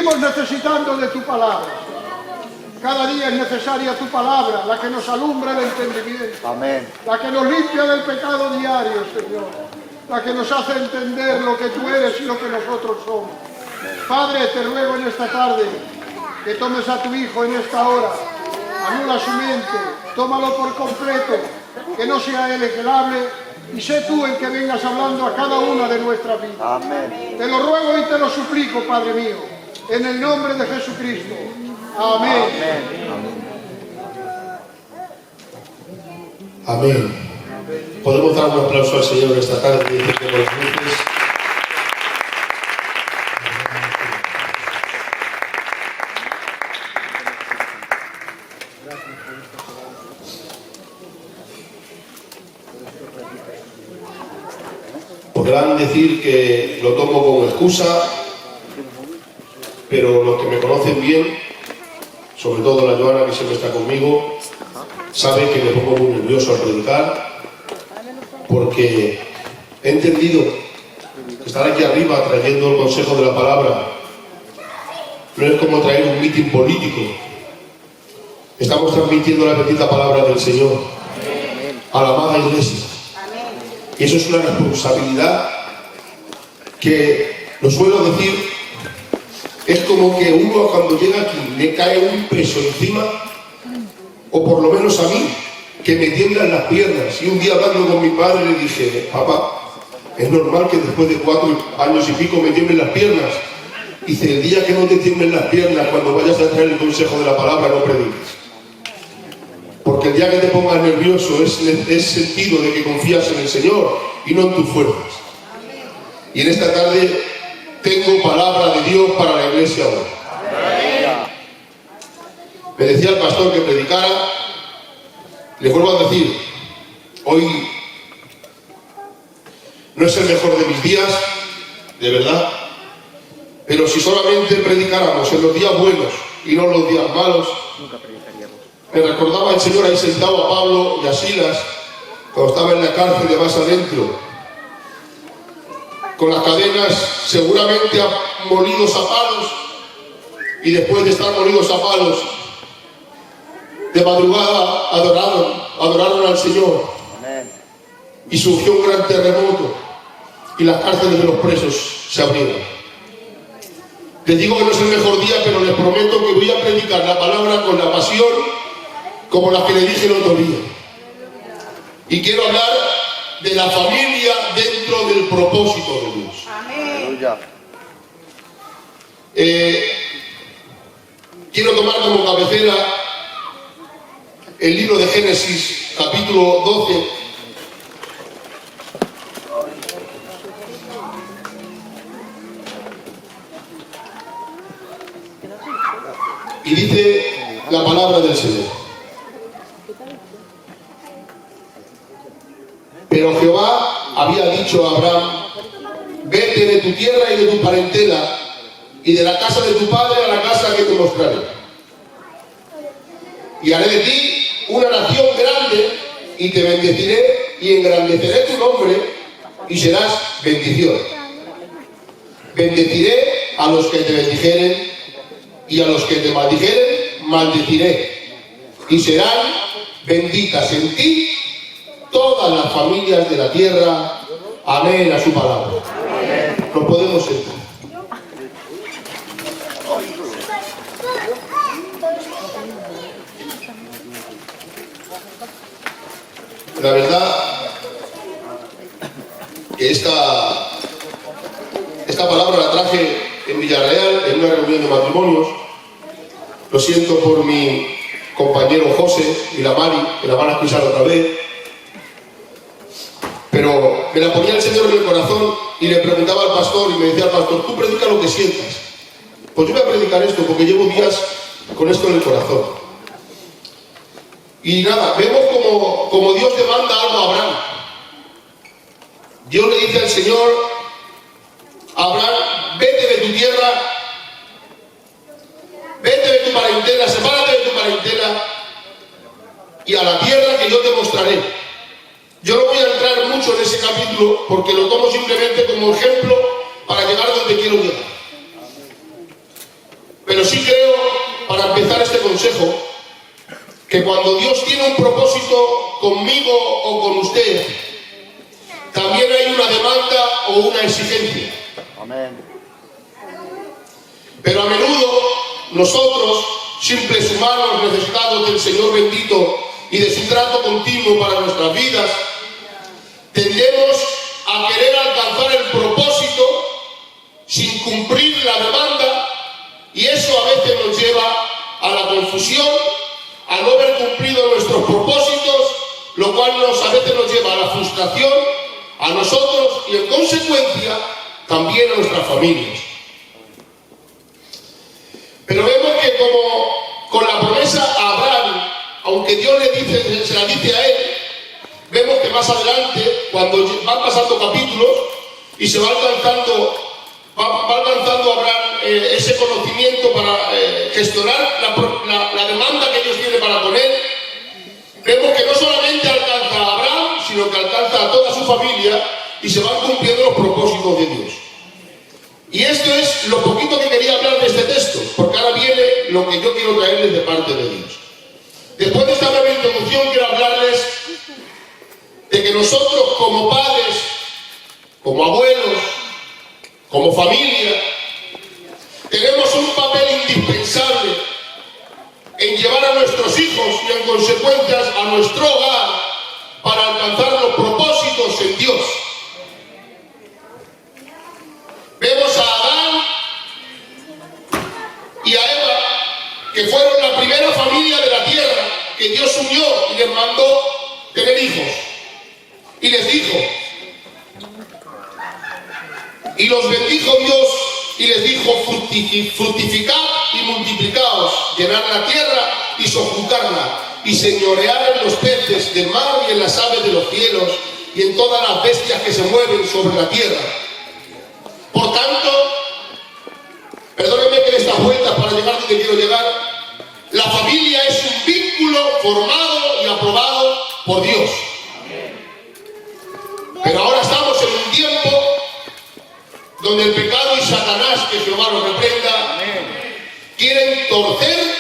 seguimos necesitando de tu palabra. Cada día es necesaria tu palabra, la que nos alumbra el entendimiento. Amén. La que nos limpia del pecado diario, Señor. La que nos hace entender lo que tú eres y lo que nosotros somos. Padre, te ruego en esta tarde que tomes a tu Hijo en esta hora. Anula su mente, tómalo por completo, que no sea Él el que hable, y sé tú el que vengas hablando a cada una de nuestras vidas. Amén. Te lo ruego y te lo suplico, Padre mío, en el nombre de Jesucristo. Amén. Amén. Amén. Podemos dar un aplauso al Señor esta tarde y decirle buenas noches. Podrán decir que lo tomo como excusa, pero los que me conocen bien, sobre todo la Joana que siempre está conmigo, sabe que me pongo muy nervioso al predicar, porque he entendido que estar aquí arriba trayendo el consejo de la palabra no es como traer un mitin político. Estamos transmitiendo la bendita palabra del Señor a la amada iglesia. Y eso es una responsabilidad que, lo suelo decir, es como que uno cuando llega aquí le cae un peso encima, o por lo menos a mí, que me tiemblan las piernas. Y un día hablando con mi padre le dije: papá, es normal que después de 4 años y pico me tiemblen las piernas. Dice: el día que no te tiemblen las piernas, cuando vayas a traer el consejo de la palabra, no prediques. Porque el día que te pongas nervioso es sentido de que confías en el Señor y no en tus fuerzas. Y en esta tarde tengo palabra de Dios para la iglesia hoy. Me decía el pastor que predicara, le vuelvo a decir, hoy no es el mejor de mis días, de verdad, pero si solamente predicáramos en los días buenos y no en los días malos, me recordaba el Señor ahí sentado a Pablo y a Silas cuando estaba en la cárcel de más adentro, con las cadenas seguramente molidos a palos, y después de estar molidos a palos, de madrugada adoraron al Señor. Y surgió un gran terremoto y las cárceles de los presos se abrieron. Les digo que no es el mejor día, pero les prometo que voy a predicar la palabra con la pasión como la que le dije el otro día. Y quiero hablar de la familia dentro del propósito de Dios. Amén. Quiero tomar como cabecera el libro de Génesis, capítulo 12. Y dice la palabra del Señor: pero Jehová había dicho a Abraham: vete de tu tierra y de tu parentela y de la casa de tu padre a la casa que te mostraré. Y haré de ti una nación grande y te bendeciré y engrandeceré tu nombre y serás bendición. Bendeciré a los que te bendijeren y a los que te maldijeren maldeciré. Y serán benditas en ti todas las familias de la tierra. Amén a su palabra. Nos podemos sentar. La verdad que esta palabra la traje en Villarreal en una reunión de matrimonios. Lo siento por mi compañero José y la Mari, que la van a escuchar otra vez. Pero me la ponía el Señor en el corazón y le preguntaba al pastor, y me decía al pastor: tú predica lo que sientas. Pues yo voy a predicar esto porque llevo días con esto en el corazón. Y nada, vemos como Dios demanda algo a Abraham. Dios le dice al Señor: Abraham, vete de tu tierra, vete de tu parentela, sepárate de tu parentela y a la tierra que yo te mostraré. Yo no voy a entrar mucho en ese capítulo porque lo tomo simplemente como ejemplo para llegar donde quiero llegar. Pero sí creo, para empezar este consejo, que cuando Dios tiene un propósito conmigo o con usted, también hay una demanda o una exigencia. Amén. Pero a menudo nosotros, simples humanos necesitados del Señor bendito y de su trato continuo para nuestras vidas, tendemos a querer alcanzar el propósito sin cumplir la demanda, y eso a veces nos lleva a la confusión, a no haber cumplido nuestros propósitos, lo cual a veces nos lleva a la frustración, a nosotros y en consecuencia también a nuestras familias. Pero vemos que como con la promesa a Abraham, aunque Dios se la dice a él, vemos que más adelante, cuando van pasando capítulos y se va alcanzando Abraham ese conocimiento para gestionar la demanda que Dios tiene para con él, vemos que no solamente alcanza a Abraham, sino que alcanza a toda su familia y se van cumpliendo los propósitos de Dios. Y esto es lo poquito que quería hablar de este texto, porque ahora viene lo que yo quiero traerles de parte de Dios. Después de esta breve introducción, quiero hablarles de que nosotros como padres, como abuelos, como familia, tenemos un papel indispensable en llevar a nuestros hijos y en consecuencias a nuestro hogar para alcanzar los propósitos en Dios. Vemos a Adán y a Eva, que fueron la primera familia de la tierra que Dios unió y les mandó tener hijos. Y les dijo, y los bendijo Dios y les dijo, fructificad y multiplicaos, llenad la tierra y sojuzgarla, y señoread en los peces del mar y en las aves de los cielos y en todas las bestias que se mueven sobre la tierra. Por tanto, perdónenme que dé estas vueltas para llegar donde quiero llegar, la familia es un vínculo formado y aprobado por Dios. Pero ahora estamos en un tiempo donde el pecado y Satanás, que Jehová lo reprenda, quieren torcer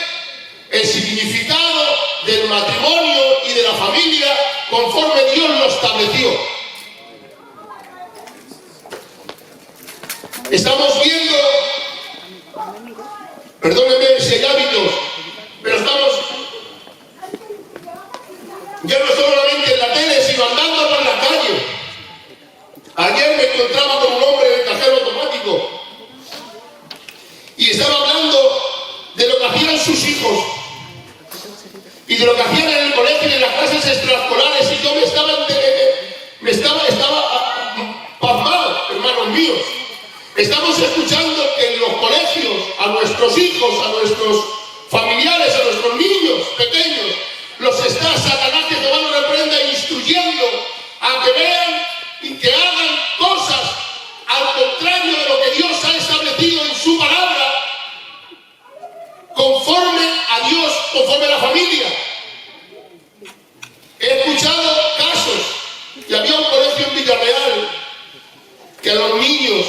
el significado del matrimonio y de la familia conforme Dios lo estableció. Estamos viendo, perdónenme si hay hábitos, pero estamos ya no solamente en la tele, sino andando por la calle. Ayer me encontraba con un hombre en el cajero automático y estaba hablando de lo que hacían sus hijos y de lo que hacían en el colegio y en las clases extraescolares, y yo estaba pasmado, hermanos míos. Estamos escuchando que en los colegios a nuestros hijos, a nuestros familiares, a nuestros niños pequeños, los está Satanás, que Jehová lo reprenda, instruyendo a que vean y que hagan cosas al contrario de lo que Dios ha establecido en su palabra, conforme a Dios, conforme a la familia. He escuchado casos, y había un colegio en Villarreal que a los niños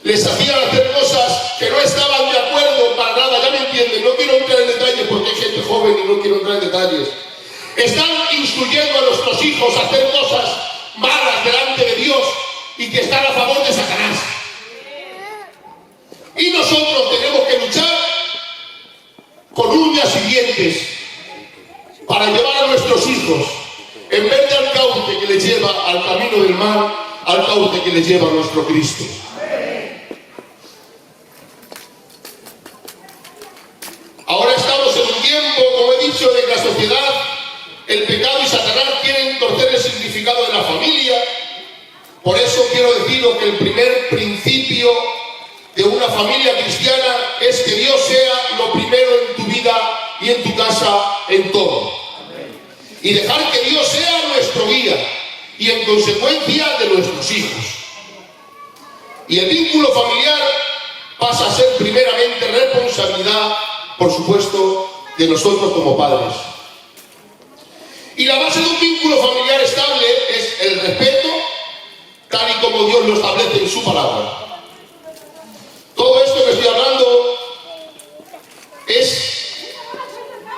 les hacían hacer cosas que no estaban de acuerdo para nada, ya me entienden, no quiero entrar en detalles porque hay gente joven y no quiero entrar en detalles. Están instruyendo a nuestros hijos a hacer cosas malas delante de Dios y que están a favor de Satanás. Y nosotros tenemos que luchar con uñas y dientes para llevar a nuestros hijos, en vez del cauce que les lleva al camino del mal, al cauce que les lleva a nuestro Cristo. Ahora estamos en un tiempo, como he dicho, de que la sociedad, el pecado y Satanás quieren torcer el significado de la familia. Por eso quiero deciros que el primer principio de una familia cristiana es que Dios sea lo primero en tu vida y en tu casa, en todo. Y dejar que Dios sea nuestro guía y en consecuencia de nuestros hijos. Y el vínculo familiar pasa a ser primeramente responsabilidad, por supuesto, de nosotros como padres. Y la base de un vínculo familiar estable es el respeto, tal y como Dios lo establece en su palabra. Todo esto que estoy hablando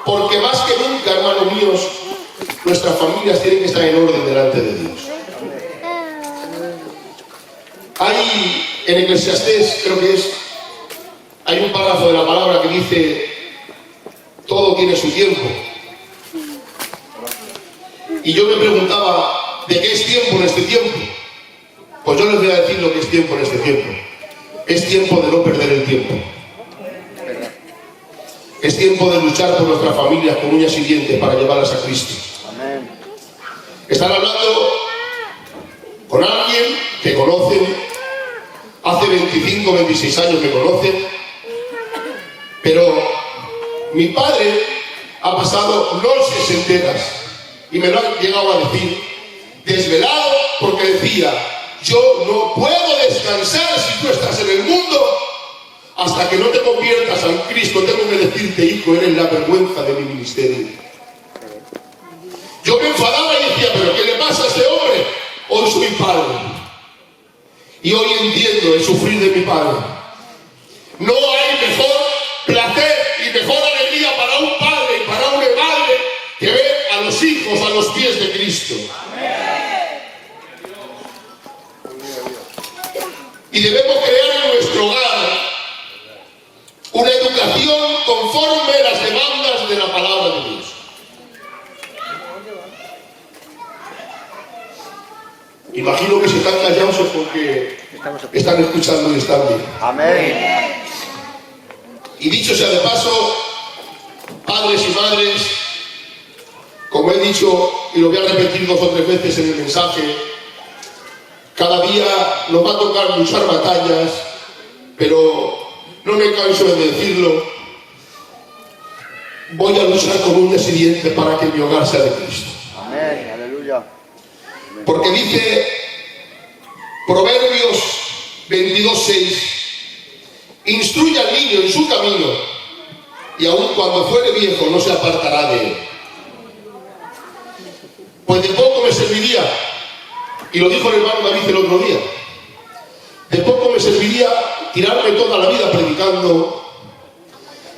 Porque más que nunca, hermanos míos, nuestras familias tienen que estar en orden delante de Dios. Hay en Eclesiastés, creo que es, hay un párrafo de la palabra que dice: todo tiene su tiempo. Y yo me preguntaba, ¿de qué es tiempo en este tiempo? Pues yo les voy a decir lo que es tiempo en este tiempo. Es tiempo de no perder el tiempo. Es tiempo de luchar por nuestras familias con uñas y dientes para llevarlas a Cristo. Amén. Están hablando con alguien que conocen, hace 25 o 26 años me conocen, pero mi padre ha pasado noches enteras, y me lo han llegado a decir, desvelado, porque decía: yo no puedo descansar si tú estás en el mundo. Hasta que no te conviertas en Cristo, tengo que decirte, hijo, eres la vergüenza de mi ministerio. Yo me enfadaba y decía: ¿pero qué le pasa a este hombre? Hoy soy padre. Y hoy entiendo el sufrir de mi padre. No hay mejor placer y mejor alegría para un padre y para una madre que ver a los hijos a los pies de Cristo. Y debemos crear en nuestro hogar una educación conforme a las demandas de la palabra de Dios. Imagino que si están callados es porque están escuchando y están bien. Amén. Y dicho sea de paso, padres y madres, como he dicho y lo voy a repetir 2 o 3 veces en el mensaje, cada día nos va a tocar luchar batallas, pero no me canso de decirlo, voy a luchar con uñas y dientes para que mi hogar sea de Cristo. Amén. Aleluya. Porque dice Proverbios 22:6: instruye al niño en su camino, y aun cuando fuere viejo no se apartará de él. Pues de poco me serviría, y lo dijo el hermano David el otro día, de poco me serviría tirarme toda la vida predicando,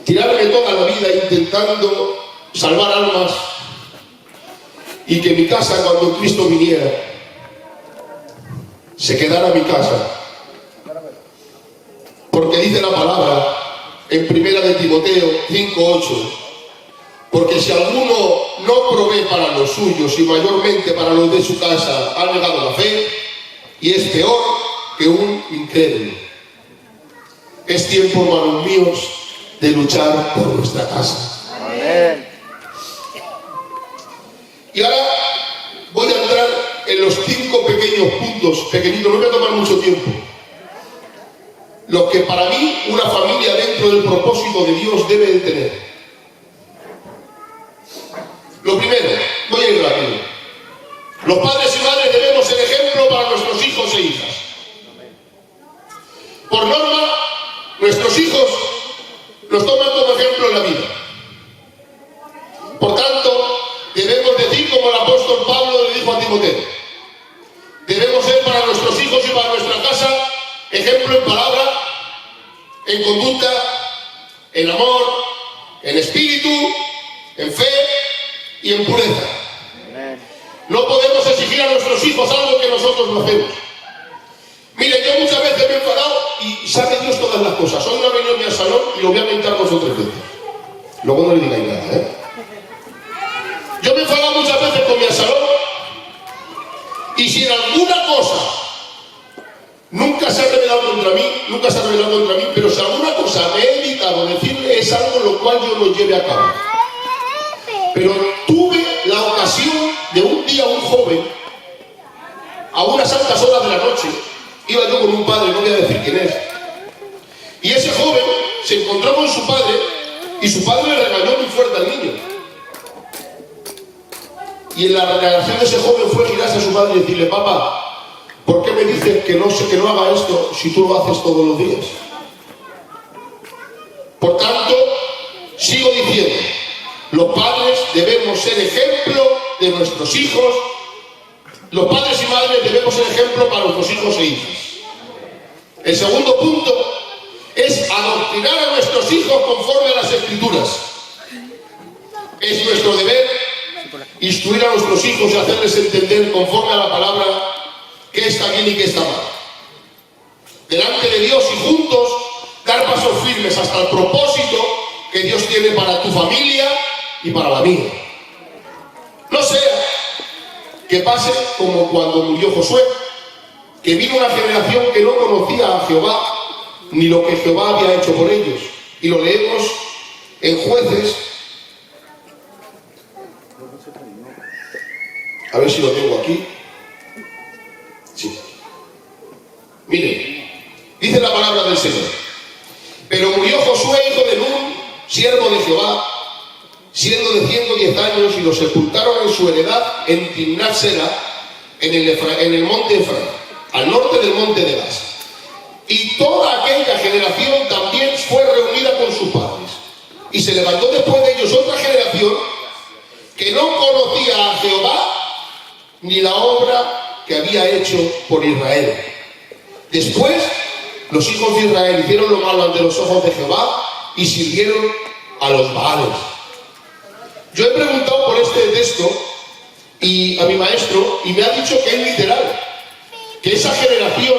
tirarme toda la vida intentando salvar almas, y que mi casa, cuando Cristo viniera, se quedara mi casa. Porque dice la palabra en 1 de Timoteo 5:8: porque si alguno no provee para los suyos y mayormente para los de su casa, ha negado la fe y es peor que un incrédulo. Es tiempo, hermanos míos, de luchar por nuestra casa. Amén. Y ahora voy a entrar en los 5 pequeños puntos, pequeñitos, no voy a tomar mucho tiempo, los que para mí una familia dentro del propósito de Dios debe de tener. Lo primero, voy a ir rápido. Los padres y madres debemos ser ejemplo para nuestros hijos e hijas. Por norma, nuestros hijos nos toman como ejemplo en la vida. Por tanto, debemos decir como el apóstol Pablo le dijo a Timoteo: debemos ser para nuestros hijos y para nuestra casa ejemplo en palabra, en conducta, en amor, en espíritu, en fe y en pureza. Amén. No podemos exigir a nuestros hijos algo que nosotros no hacemos. Mire, yo muchas veces me he enfadado y sabe Dios todas las cosas. Hoy no ha venido ni al salón y lo voy a mentar 2 o 3 veces. Luego no le digáis nada, ¿eh? Yo me he enfadado muchas veces con mi salón, y si en alguna cosa nunca se ha rebelado contra mí, pero si alguna cosa me he evitado decirle, es algo lo cual yo lo lleve a cabo. Pero tuve la ocasión de un día, un joven, a unas altas horas de la noche, iba yo con un padre, no voy a decir quién es, y ese joven se encontró con su padre, y su padre le regañó muy fuerte al niño. Y la reacción de ese joven fue girarse a su padre y decirle: papá, ¿por qué me dices que no haga esto si tú lo haces todos los días? Por tanto, sigo diciendo, los padres debemos ser ejemplo de nuestros hijos, los padres y madres debemos ser ejemplo para nuestros hijos e hijas. El segundo punto es adoctrinar a nuestros hijos conforme a las Escrituras. instruir a nuestros hijos y hacerles entender conforme a la palabra qué está bien y qué está mal. Delante de Dios y juntos dar pasos firmes hasta el propósito que Dios tiene para tu familia y para la mía. No sea que pase como cuando murió Josué, que vino una generación que no conocía a Jehová ni lo que Jehová había hecho por ellos. Y lo leemos en Jueces. A ver si lo tengo aquí. Sí. Miren, dice la palabra del Señor. Pero murió Josué, hijo de Nun, siervo de Jehová, siendo de 110 años, y lo sepultaron en su heredad en Timnat-Sera, en el monte Efraín, al norte del monte de Gaza. Y toda aquella generación también fue reunida con sus padres. Y se levantó después de ellos otra generación que no conocía a Jehová ni la obra que había hecho por Israel. Después, los hijos de Israel hicieron lo malo ante los ojos de Jehová y sirvieron a los Baales. Yo he preguntado por este texto y a mi maestro, y me ha dicho que es literal, que esa generación,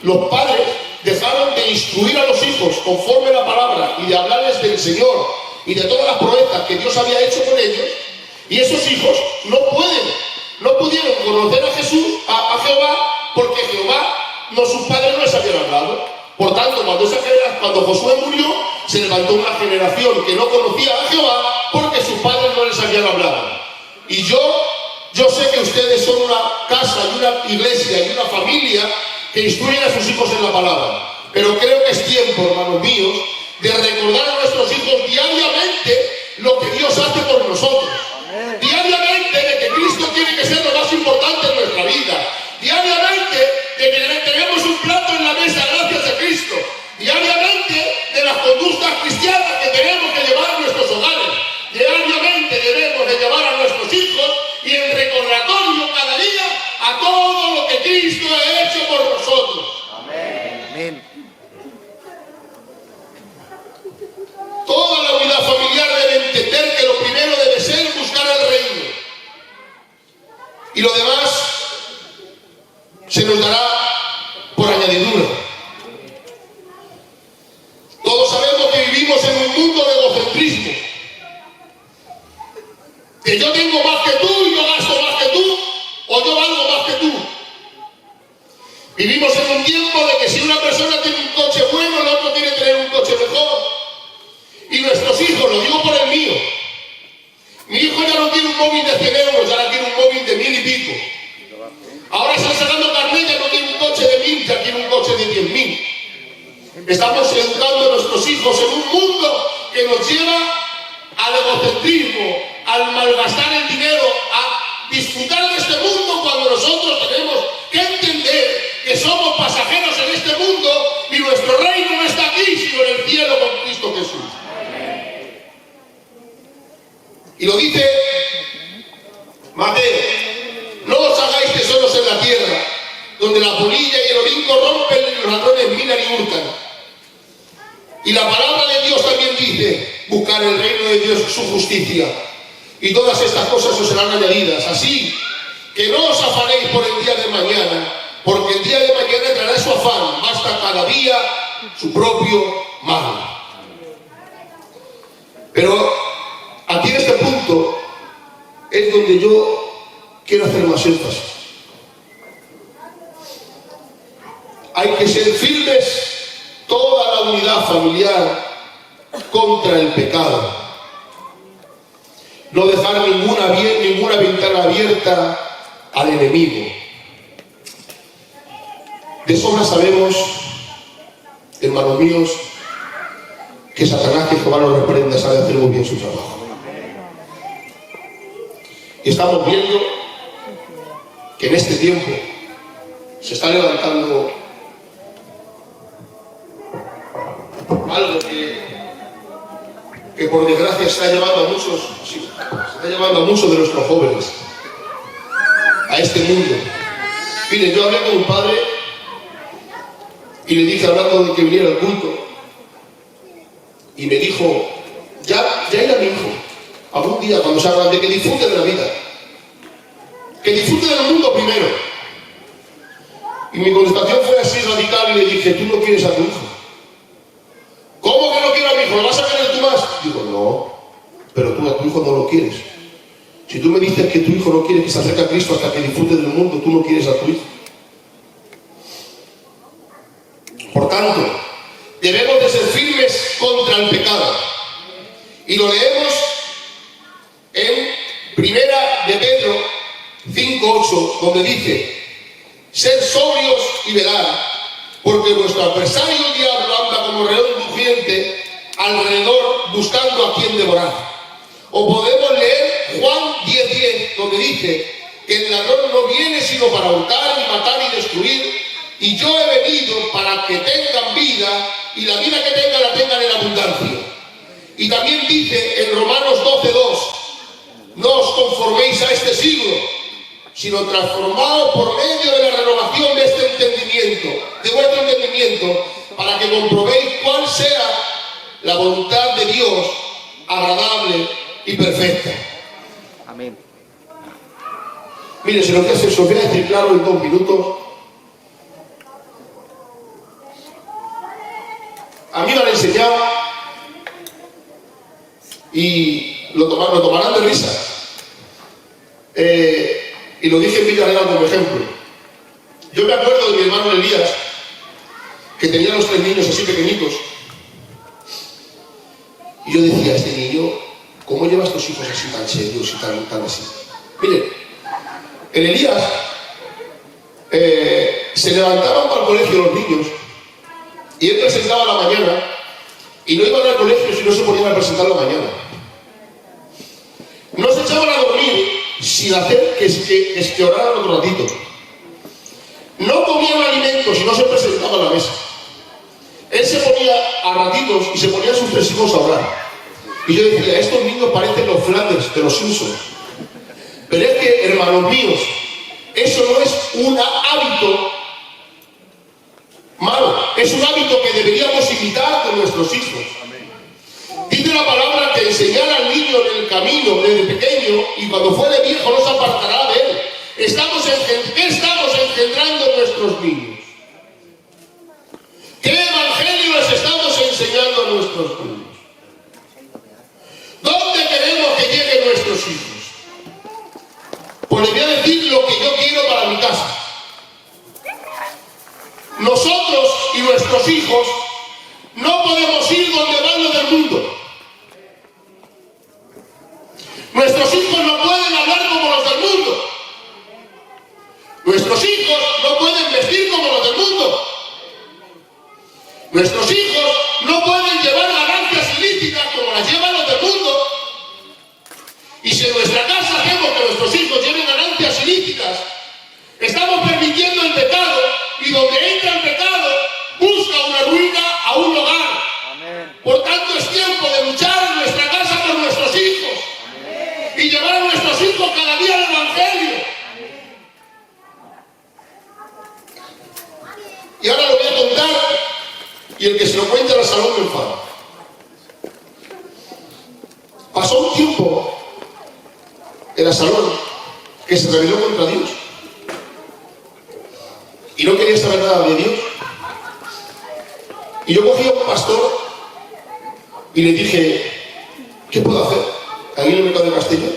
los padres dejaron de instruir a los hijos conforme a la palabra y de hablarles del Señor y de todas las proezas que Dios había hecho con ellos, y esos hijos no pudieron conocer a Jesús, a Jehová, porque Jehová, sus padres no les habían hablado. Por tanto, cuando Josué murió, se levantó una generación que no conocía a Jehová porque sus padres no les habían hablado. Y yo sé que ustedes son una casa y una iglesia y una familia que instruyen a sus hijos en la palabra. Pero creo que es tiempo, hermanos míos, de recordar a nuestros hijos diariamente lo que Dios hace por nosotros. Amén. Diariamente de que Cristo tiene que ser lo más importante en nuestra vida. Diariamente de que tenemos un plato en la mesa gracias a Cristo. Diariamente de las conductas cristianas que tenemos que llevar a nuestros hogares. Diariamente debemos de llevar a nuestros hijos y en recordatorio cada día a todo lo que Cristo ha hecho por nosotros. Amén. Amén. Toda la unidad familiar debe entender que lo primero debe ser buscar el reino. Y lo demás se nos dará por añadidura. Todos sabemos que vivimos en un mundo de egocentrismo. Que yo tengo más que tú y yo gasto más que tú, o yo valgo más que tú. Vivimos en un tiempo de que si una persona tiene un coche bueno, el otro tiene que tener un coche mejor. Y nuestros hijos, lo digo por el mío, mi hijo ya no tiene un móvil de 100 euros, ya tiene un móvil de 1000 y pico. Ahora están sacando carnet, ya no tiene un coche de 1000, ya tiene un coche de 10.000. Estamos educando a nuestros hijos en un mundo que nos lleva al egocentrismo, al malgastar el dinero, a disfrutar de este mundo cuando nosotros tenemos que entender que somos pasajeros en este mundo y nuestro reino no está aquí sino en el cielo con Cristo Jesús. Y lo dice Mateo: no os hagáis tesoros en la tierra, donde la polilla y el orinco rompen y los ladrones minan y hurtan. Y la palabra de Dios también dice: buscar el reino de Dios, su justicia, y todas estas cosas os serán añadidas. Así que no os afanéis por el día de mañana, porque el día de mañana traerá su afán, basta cada día su propio mal. Pero aquí en este punto es donde yo quiero hacer más énfasis. Hay que ser firmes, toda la unidad familiar, contra el pecado. No dejar ninguna ventana abierta al enemigo. De sobra sabemos, hermanos míos, que Satanás, que Jehová lo reprenda, sabe hacer muy bien su trabajo. Y estamos viendo que en este tiempo se está levantando algo que por desgracia está llevando a muchos de nuestros jóvenes a este mundo. Miren, yo hablé con un padre y le dije, hablando de que viniera al culto, y me dijo, ya era mi hijo, algún día cuando sea grande, que disfrute de la vida. que disfrute del mundo primero. Y mi contestación fue así radical y le dije, tú no quieres a tu hijo. ¿Cómo que no quiero a mi hijo? ¿Lo vas a querer tú más? Digo, no, pero tú a tu hijo no lo quieres. Si tú me dices que tu hijo no quiere que se acerque a Cristo hasta que disfrute del mundo, tú no quieres a tu hijo. Por tanto, debemos de ser firmes contra el pecado. Y lo leemos en Primera de Pedro 5:8, donde dice, sed sobrios y velad, porque vuestro adversario el diablo anda como león rugiente alrededor buscando a quien devorar. O podemos leer Juan 10:10, donde dice que el ladrón no viene sino para hurtar y matar y destruir, y yo he venido para que tengan vida, y la vida que tengan la tengan en abundancia. Y también dice en Romanos 12:2, no os conforméis a este siglo, sino transformados por medio de la renovación de este entendimiento, de vuestro entendimiento, para que comprobéis cuál sea la voluntad de Dios, agradable y perfecta. Amén. Mire, si lo que se os voy a decir claro en 2 minutos. A mí me han enseñado y lo tomarán de risa. Y lo dije en Villarreal como ejemplo. Yo me acuerdo de mi hermano Elías, que tenía los 3 niños así pequeñitos. Y yo decía, este niño, ¿cómo lleva a estos hijos así tan serios y tan así? Miren, en Elías se levantaban para el colegio los niños y él presentaba la mañana y no iban al colegio si no se ponían a presentar la mañana. No se echaban a dormir sin hacer que oraran otro ratito. No comían alimentos si no se presentaba a la mesa. Él se ponía a ratitos y se ponía a sus 3 hijos a orar. Y yo decía, estos niños parecen los Flanders de los Simpsons. Pero es que, hermanos míos, eso no es un hábito malo, es un hábito que deberíamos imitar con nuestros hijos. Dice la palabra que enseñar al niño en el camino desde pequeño y cuando fuere viejo no se apartará de él. ¿Qué estamos engendrando en nuestros niños? ¿Qué evangelio les estamos enseñando a nuestros niños? ¿Dónde queremos que lleguen nuestros hijos? Pues les voy a decir lo que yo quiero para mi casa. Nosotros y nuestros hijos no podemos ir donde van los del mundo. Nuestros hijos no pueden hablar como los del mundo. Nuestros hijos no pueden vestir como los del mundo. Nuestros hijos no pueden llevar ganancias ilícitas como las llevan los del mundo. Y si en nuestra casa hacemos que nuestros hijos lleven ganancias ilícitas, estamos permitiendo el pecado, y donde entra el pecado, busca una ruina a un hogar. Amén. Por tanto, es tiempo de luchar en nuestra casa por nuestros hijos. Amén. Y llevar a nuestros hijos cada día al Evangelio. Y ahora lo voy a contar, y el que se lo cuente a la salón me enfada. Pasó un tiempo en la salón que se rebeló contra Dios y no quería saber nada de Dios. Y yo cogí a un pastor y le dije, ¿qué puedo hacer? Ahí en el mercado de Castilla.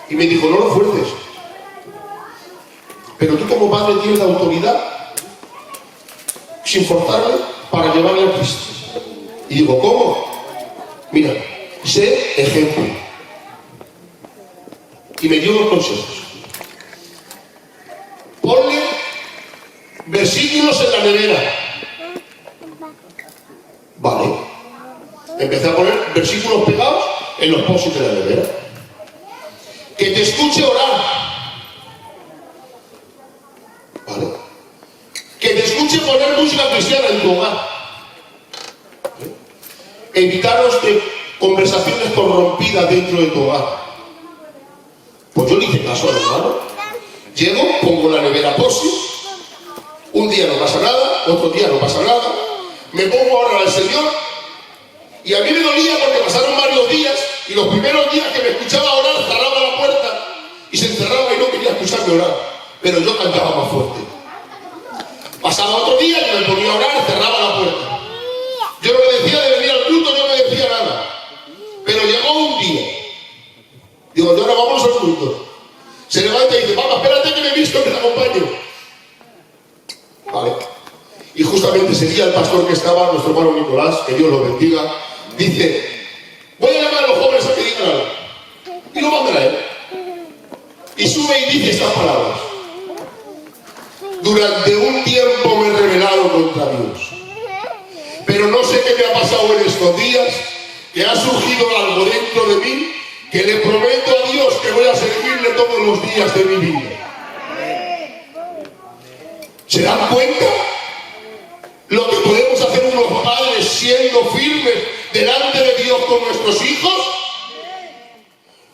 Y me dijo, no lo fuerces, pero tú como padre tienes la autoridad sin forzarle para llevarle a Cristo. Y digo, ¿cómo? Mira, sé ejemplo. Y me dio 2 consejos. Ponle versículos en la nevera. Vale. Empecé a poner versículos pegados en los posits de la nevera. Que te escuche orar. Vale. Que te escuche poner música cristiana en tu hogar. Evitaros de conversaciones corrompidas dentro de tu hogar. Pues yo le hice caso al hermano. Llego, pongo la nevera posi. Un día no pasa nada, otro día no pasa nada. Me pongo a orar al Señor. Y a mí me dolía porque pasaron varios días y los primeros días que me escuchaba orar cerraba la puerta y se encerraba y no quería orar, pero yo cantaba más fuerte. Pasaba otro día y me ponía a orar, cerraba la puerta. Yo no me decía de venir al culto, no me decía nada. Pero llegó un día. Digo, yo ahora vamos al culto. Se levanta y dice, papá, espérate que me he visto, que te acompaño. Vale. Y justamente ese día el pastor que estaba, nuestro hermano Nicolás, que Dios lo bendiga, dice, voy a llamar a los jóvenes a que digan algo. Y lo mandan a él. Y sube y dice estas palabras. Durante un tiempo me he rebelado contra Dios. Pero no sé qué me ha pasado en estos días, que ha surgido algo dentro de mí, que le prometo a Dios que voy a servirle todos los días de mi vida. ¿Se dan cuenta? Lo que podemos hacer unos padres siendo firmes delante de Dios con nuestros hijos.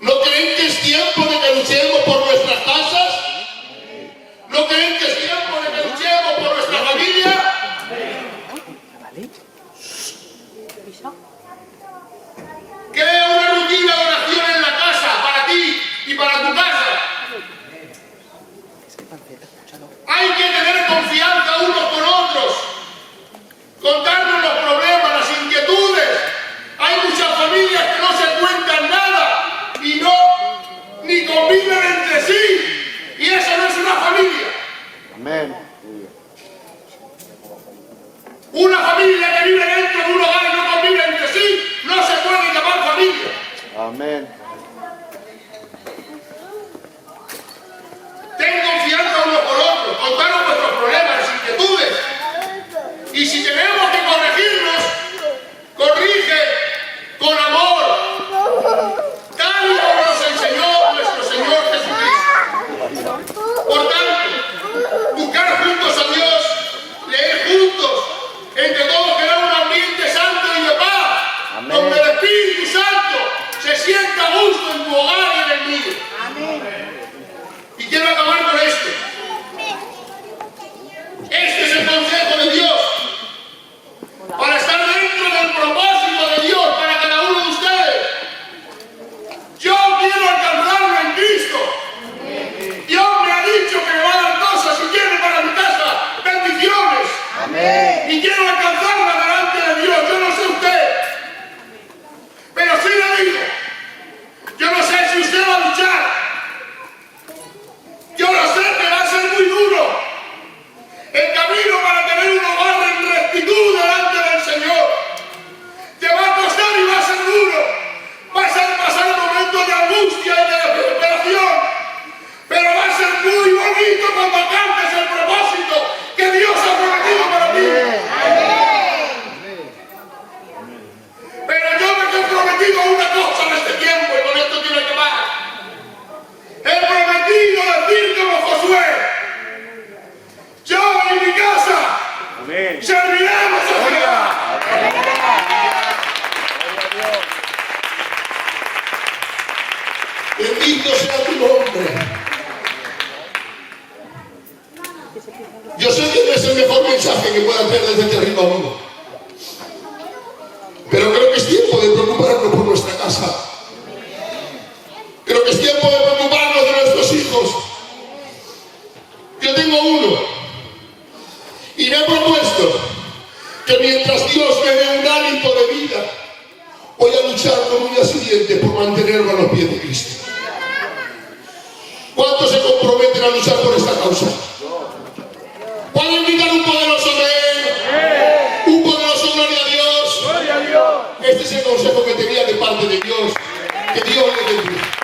¿No creen que es tiempo de que luchemos por nuestras casas? ¿No creen que es tiempo de que luchemos por nuestra familia? Crea una rutina de oración en la casa, para ti y para tu casa. Hay que tener confianza unos con otros, contarnos los problemas, las inquietudes. Hay muchas familias que no se cuentan nada y ni conviven entre sí. Y eso no es una familia. Amén. Una familia que vive dentro de un hogar y no convive entre sí, no se puede llamar familia. Amén. Ten confianza unos con otros, contanos vuestros problemas, las inquietudes. Y si tenemos que corregirnos, corrige con amor, tal y como nos enseñó nuestro Señor Jesucristo. Por tanto, buscar juntos a Dios, leer juntos, entre todos crear un ambiente santo y de paz, amén, donde el Espíritu Santo se sienta a gusto en tu hogar y en el mío. Amén. Y quiero acabar con esto. Este es el consejo de Dios para estar dentro del propósito de Dios para cada uno de ustedes. Yo quiero alcanzarlo en Cristo. Dios me ha dicho que me va a dar cosas y quiere para mi casa bendiciones. Amén. Y quiero alcanzarla delante de Dios. Yo no sé usted, pero sí le digo, yo no sé si usted va a luchar. Yo lo sé que va a ser muy duro. El camino para tener un hogar en rectitud delante del Señor te va a costar y va a ser duro. Vas a pasar momentos de angustia y de desesperación, pero va a ser muy bonito cuando alcances el propósito que Dios ha prometido para ti. Pero yo me he comprometido a una cosa en este tiempo y con esto quiero acabar. He prometido decir como Josué, yo y mi casa serviremos a Jehová. Bendito sea tu nombre. Yo sé que no es el mejor mensaje que pueda hacer desde arriba uno, pero creo que es tiempo de preocuparnos por nuestra casa. Creo que es tiempo de preocuparnos de nuestros hijos. Yo tengo uno y me he propuesto que mientras Dios me dé un hálito de vida, voy a luchar con uñas y dientes por mantenerlo a los pies de Cristo. ¿Cuántos se comprometen a luchar por esta causa? ¿Puedo invitar un poderoso amén? Un poderoso gloria a Dios. Este es el consejo que tenía de parte de Dios. Que Dios le bendiga.